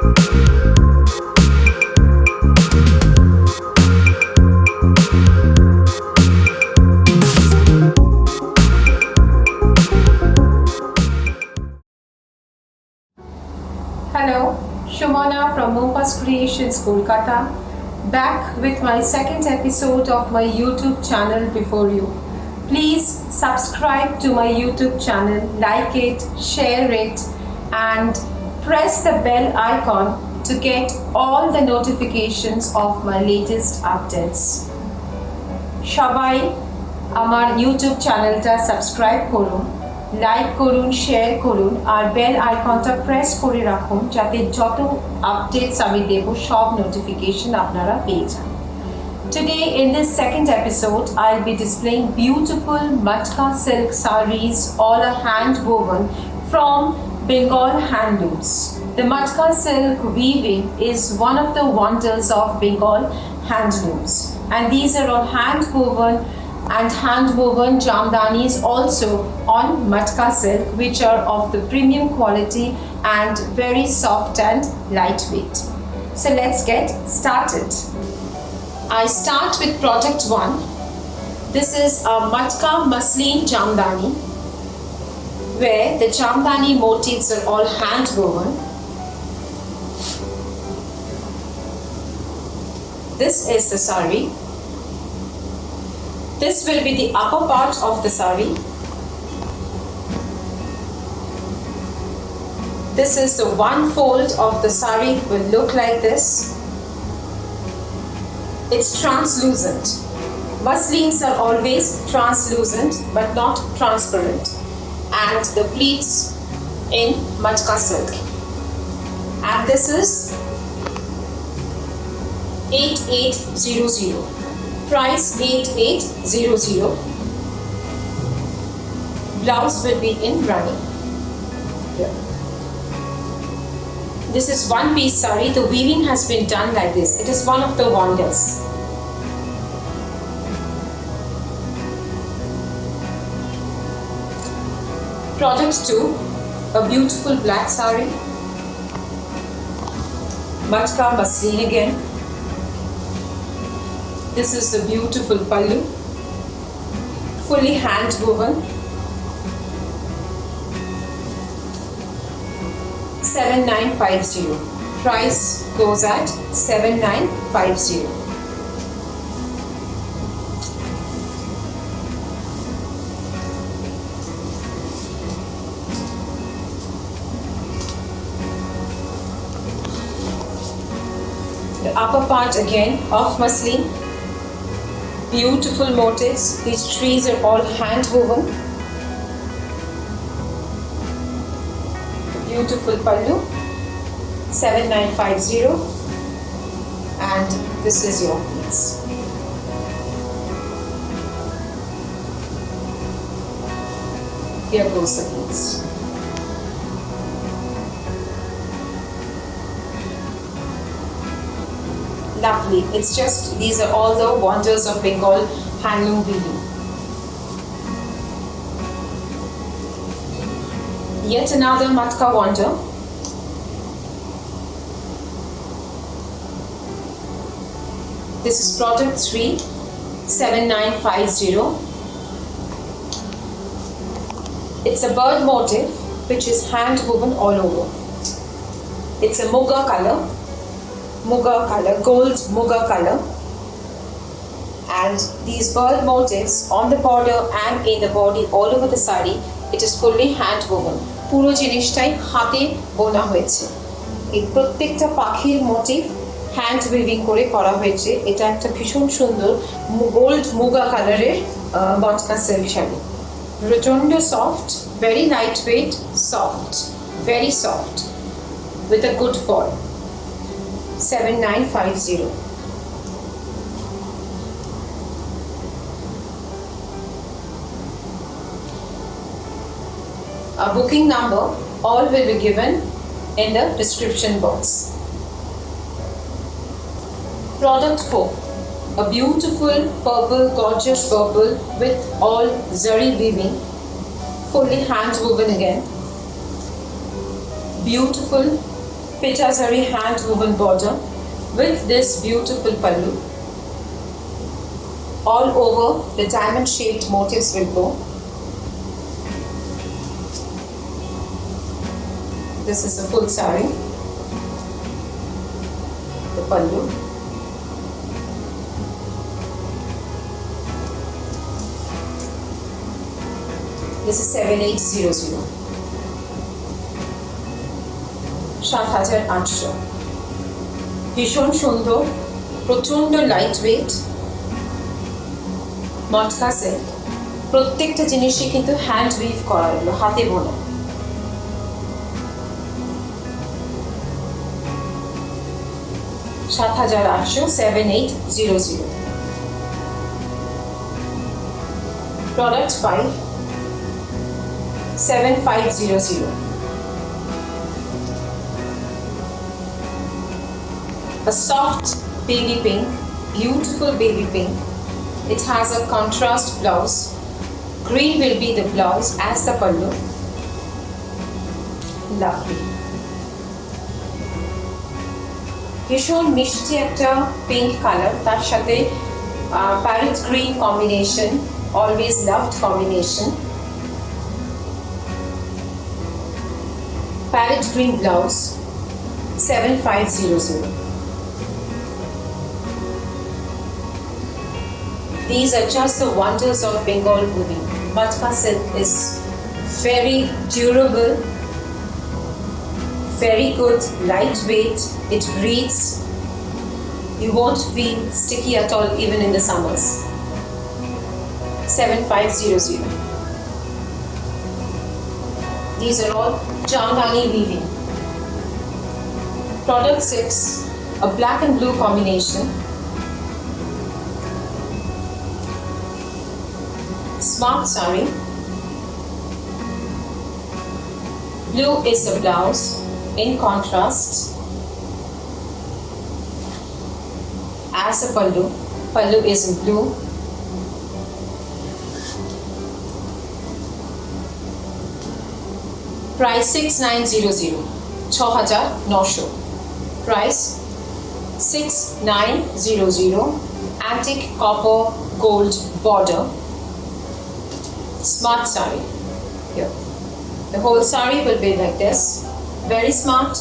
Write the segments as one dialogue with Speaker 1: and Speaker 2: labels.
Speaker 1: Hello, Shomana from Mopas Creations, Kolkata, back with my second episode of my YouTube channel before you. Please subscribe to my YouTube channel, like it, share it, and press the bell icon to get all the notifications of my latest updates. সবাই আমার YouTube চ্যানেলটা subscribe করুন, like করুন, share করুন আর bell আইকনটা press করে রাখুন যাতে যত আপডেটস আমি দেব সব নোটিফিকেশন আপনারা পেয়ে যান। Today in this second episode I'll be displaying beautiful Matka silk sarees, all are hand woven from Bengal handlooms. The Matka silk weaving is one of the wonders of Bengal handlooms, and these are all hand woven and hand woven jamdanis also on Matka silk, which are of the premium quality and very soft and lightweight. So let's get started. I start with product 1. This is a Matka muslin jamdani, where the jamdani motifs are all hand woven. This is the saree. This will be the upper part of the saree. This is the one fold of the saree, will look like this. It's translucent. Muslins are always translucent but not transparent. And the pleats in Matka silk. And this is 8800. Price 8800. Blouse will be in running. Here. This is one piece saree. The weaving has been done like this. It is one of the wonders. Product 2, a beautiful black saree. Matka muslin again. This is the beautiful pallu, fully hand woven. 7950. Price goes at 7950. The upper part again of muslin. Beautiful motifs. These trees are all hand woven. Beautiful pallu, 7950, and this is your piece. Here goes the piece. Lovely. It's just, these are all the wonders of Bengal handloom weaving. Yet another Matka wonder. This is product 3, 7950. It's a bird motif which is hand woven all over. It's a muga color, gold muga color. And these bird motifs on the border and in the body all over the saree, it is fully hand woven. পুরো জিনিসটাই হাতে বোনা হয়েছে। এই প্রত্যেকটা পাখির motive hand weaving করে করা হয়েছে। এটা একটা ভীষণ সুন্দর গোল্ড মুগা কালারের মটকা সিল্ক শাড়ি। প্রচন্ড soft, very light weight, soft, very soft with a good fall. 7950. Our booking number, all will be given in the description box. Product 4, a beautiful purple, gorgeous purple with all zari weaving, fully hand woven again. Beautiful Pitasari hand woven border with this beautiful pallu. All over the diamond shaped motifs will go. This is the full saree, the pallu. This is 7800. 7800 ভীষণ সুন্দর, প্রচন্ড light weight মটকা silk. প্রত্যেকটা জিনিসই কিন্তু hand we've করা হলো, হাতে বোনা। $7,800 7800। Product 5 7500। A soft baby pink, beautiful baby pink. It has a contrast blouse. Green will be the blouse as the pallu. Lovely. ভীষণ মিষ্টি একটা পিঙ্ক কালার, তার সাথে parrot green combination, always loved combination. Parrot green blouse 7500। These are just the wonders of Bengal weaving. Matka silk is very durable, very good, lightweight. It breathes. You won't feel sticky at all even in the summers. 7500. These are all Jamdani weaving. Product 6, a black and blue combination. Smart saree. Blue is the blouse in contrast as the pallu. Pallu is in blue. Price 6900, 6900. Price 6900. Antique copper gold border. Smart saree. Here. The whole saree will be like this. Very smart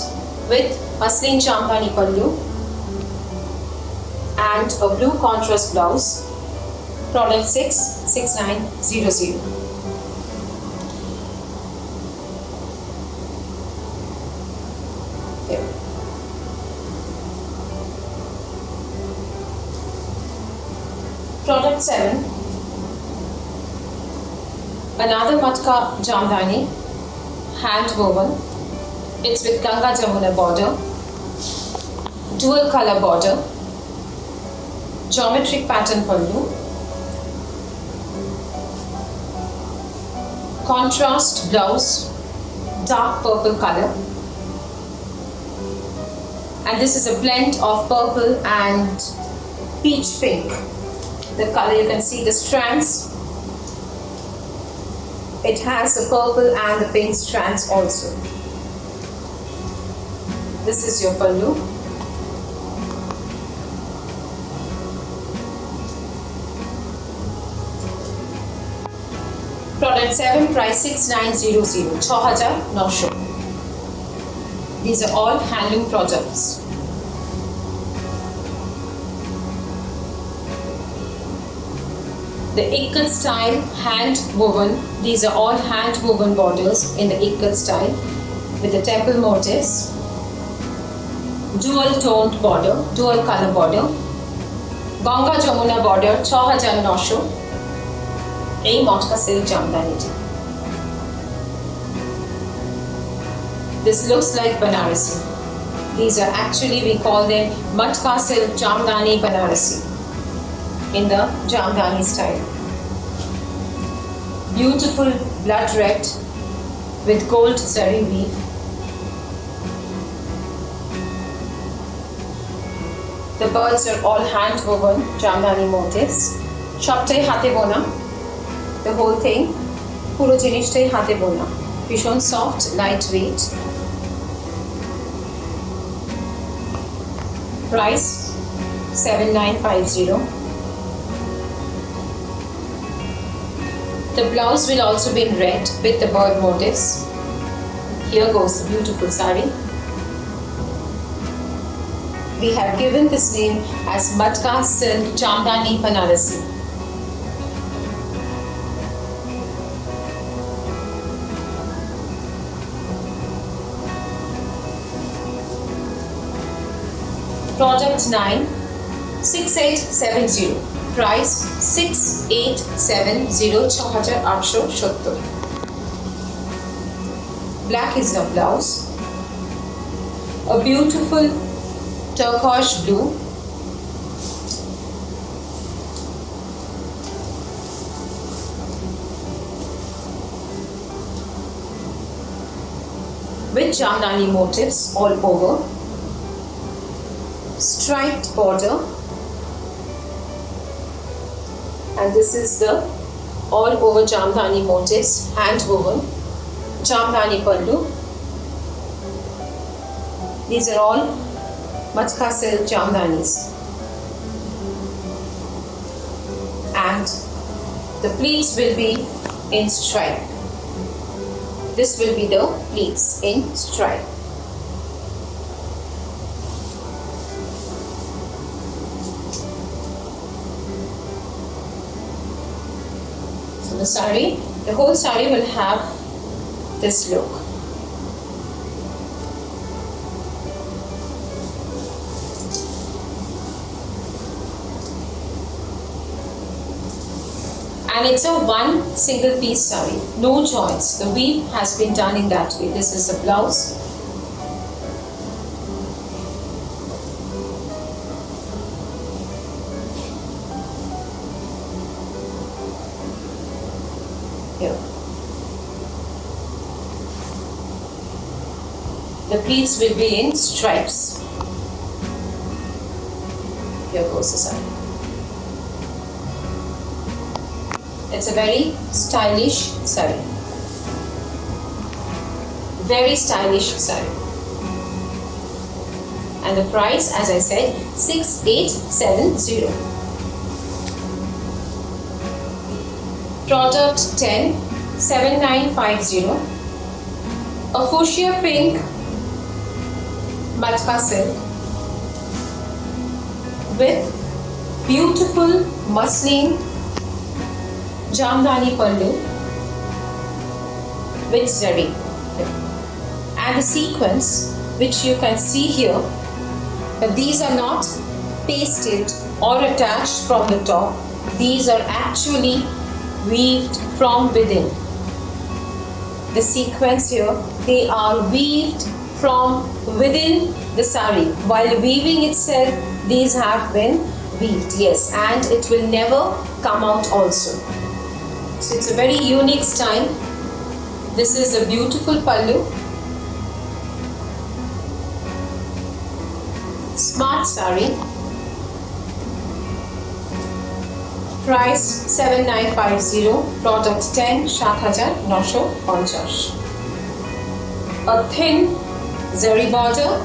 Speaker 1: with muslin Jamdani pallu and a blue contrast blouse. Product 6 6900. Here. Product 7. Another Matka Jamdani, hand woven. It's with Ganga Jamuna border, dual color border, geometric pattern pallu, contrast blouse, dark purple color, and this is a blend of purple and peach pink. The color, you can see the strands. It has the purple and the pink strands also. This is your pallu. Product 7, price 6900, 6900. These are all handloom products. The ikat style, hand woven. These are all hand woven borders in the ikat style with the temple motifs. Dual toned border, dual color border. Ganga Jamuna border 6900. এই মটকা silk জামদানিটি। This looks like Banarasi. These are actually, we call them Matka silk Jamdani Banarasi in the Jamdani style. Beautiful blood red with gold zari weave. The birds are all hand woven Jamdani motifs. সবটাই হাতে বোনা, the whole thing পুরো জিনিসটাই হাতে বোনা, ভীষণ soft, light weight. Price 7950. The blouse will also be in red with the bird motifs. Here goes the beautiful sari. We have given this name as Matka Silk Jamdani Banarasi. Product 9, 6870. Price 6870, 6870. Black is the blouse. A beautiful turquoise blue. With Jamdani motifs all over. Striped border. And this is the all over Jamdani motifs, hand woven Jamdani pallu. These are all Matka silk Jamdanis. And the pleats will be in stripe. This will be the pleats in stripe. The sari, the whole sari will have this look. And it's a one single piece sari, no joints. The weave has been done in that way. This is the blouse. Here. The pleats will be in stripes. Here goes the sari. It's a very stylish sari. Very stylish sari. And the price, as I said, 6870. Product 10, 7950. A fuchsia pink Matka silk with beautiful muslin Jamdani pallu with zari. And the sequins which you can see here, but these are not pasted or attached from the top. These are actually weaved from within. The sequence here, they are weaved from within the sari. While weaving itself, these have been weaved, yes, and it will never come out also. So it's a very unique style. This is a beautiful pallu. Smart sari. Price 7950. Product 10, 7950. A thin zari border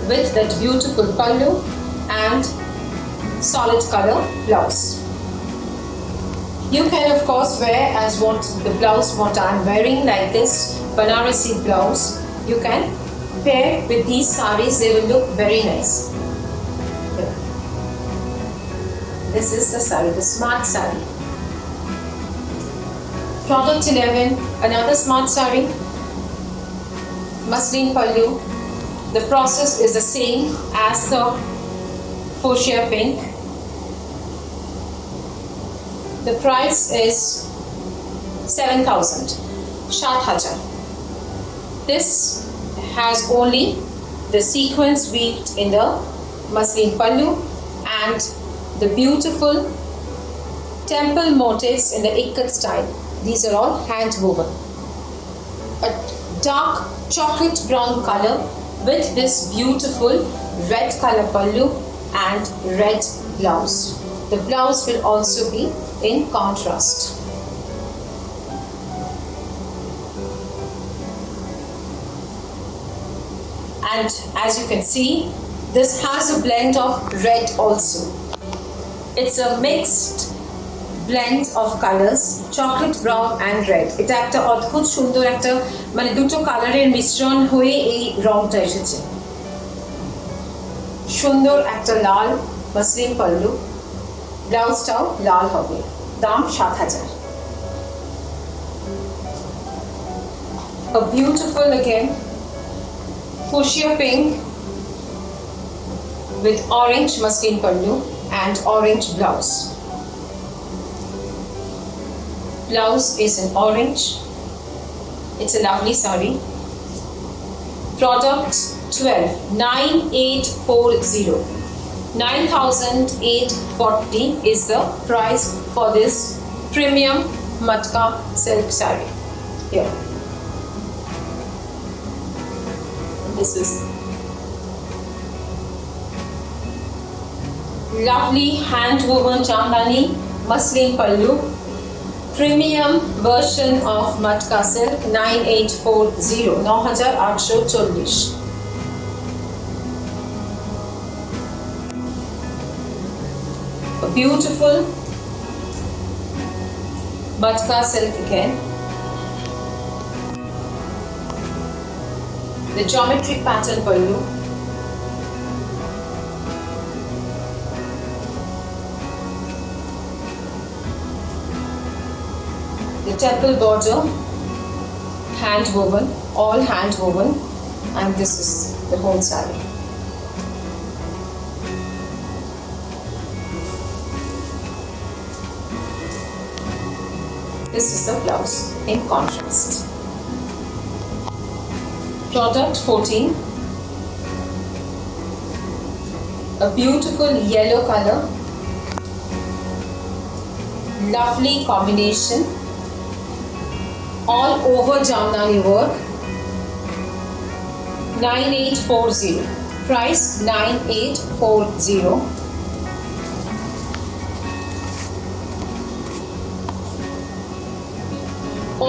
Speaker 1: with that beautiful pallu and solid color blouse. You can of course wear as what the blouse what I am wearing, like this Banarasi blouse. You can pair with these saris, they will look very nice. Here. This is the sari, the smart sari. Product 11, another smart sari. Muslin pallu. The process is the same as the fuchsia pink. The price is 7,000. 7,000. This has only the sequins weaved in the muslin pallu and the beautiful temple motifs in the ikat style. These are all hand woven. A dark chocolate brown color with this beautiful red color pallu and red blouse. The blouse will also be in contrast. And as you can see, This has a blend of red also. It's a mixed blend of colors, chocolate brown and red. এটা একটা অদ্ভুত সুন্দর একটা মানে দুটো কালারের মিশ্রণ হয়ে এই রংটা এসেছে। সুন্দর একটা লাল মসলিন পাল্লু, ব্লাউজটাও লাল হবে। দাম ৭,০০০। A beautiful again fuchsia pink with orange muslin pallu and orange blouse. Blouse is in orange. It's a lovely saree. Product 12, 9840. 9,840 is the price for this premium matka silk saree. Here. This is lovely hand woven Jamdani muslin pallu, premium version of matka silk 9840, 9,840. A beautiful matka silk again. The geometric pattern pallu. The temple border, hand woven, all hand woven, and this is the whole saree. This is the blouse in contrast. Product 14, a beautiful yellow color, lovely combination, all over Jamdani work, 9840, price 9840.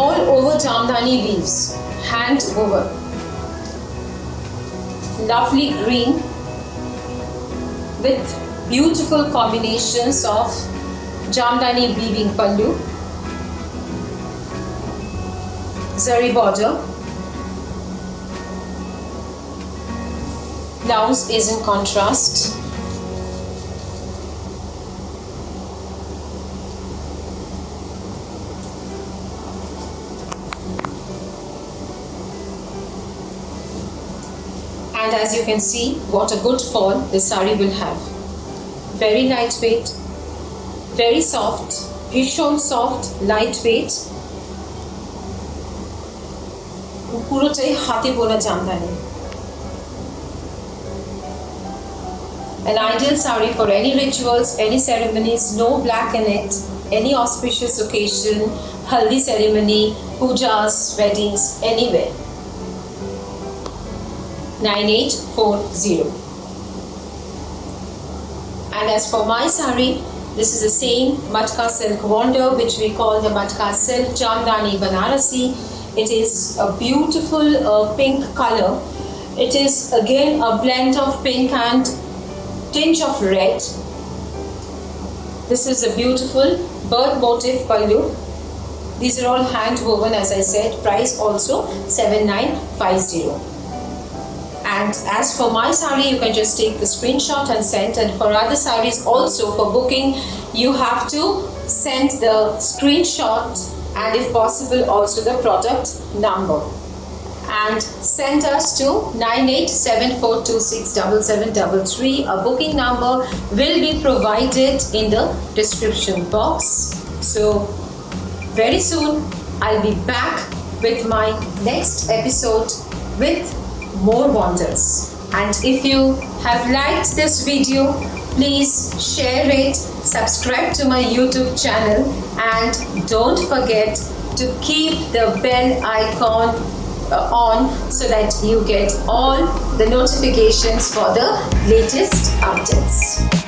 Speaker 1: All over Jamdani weaves, hand woven. Lovely green with beautiful combinations of Jamdani weaving pallu, zari border, blouse is in contrast, and as you can see, what a good fall this saree will have. Very lightweight, very soft, ভীষণ soft, lightweight, পুরোটাই হাতে বোনা Jamdani. An ideal saree for any rituals, any ceremonies, no black in it, any auspicious occasion, haldi ceremony, pujas, weddings, anywhere. 9840. And as for my saree, this is the same matka silk wonder which we call the matka silk Jamdani Banarasi. It is a beautiful pink color. It is again a blend of pink and tinge of red. This is a beautiful bird motif pallu. These are all hand woven, as I said. Price also 7950. And as for my saree, you can just take the screenshot and send. And for other sarees also, for booking, you have to send the screenshot and if possible also the product number. And send us to 9874267733. A booking number will be provided in the description box. So very soon I'll be back with my next episode with more wonders. And if you have liked this video, please share it, subscribe to my YouTube channel, and don't forget to keep the bell icon on so that you get all the notifications for the latest updates.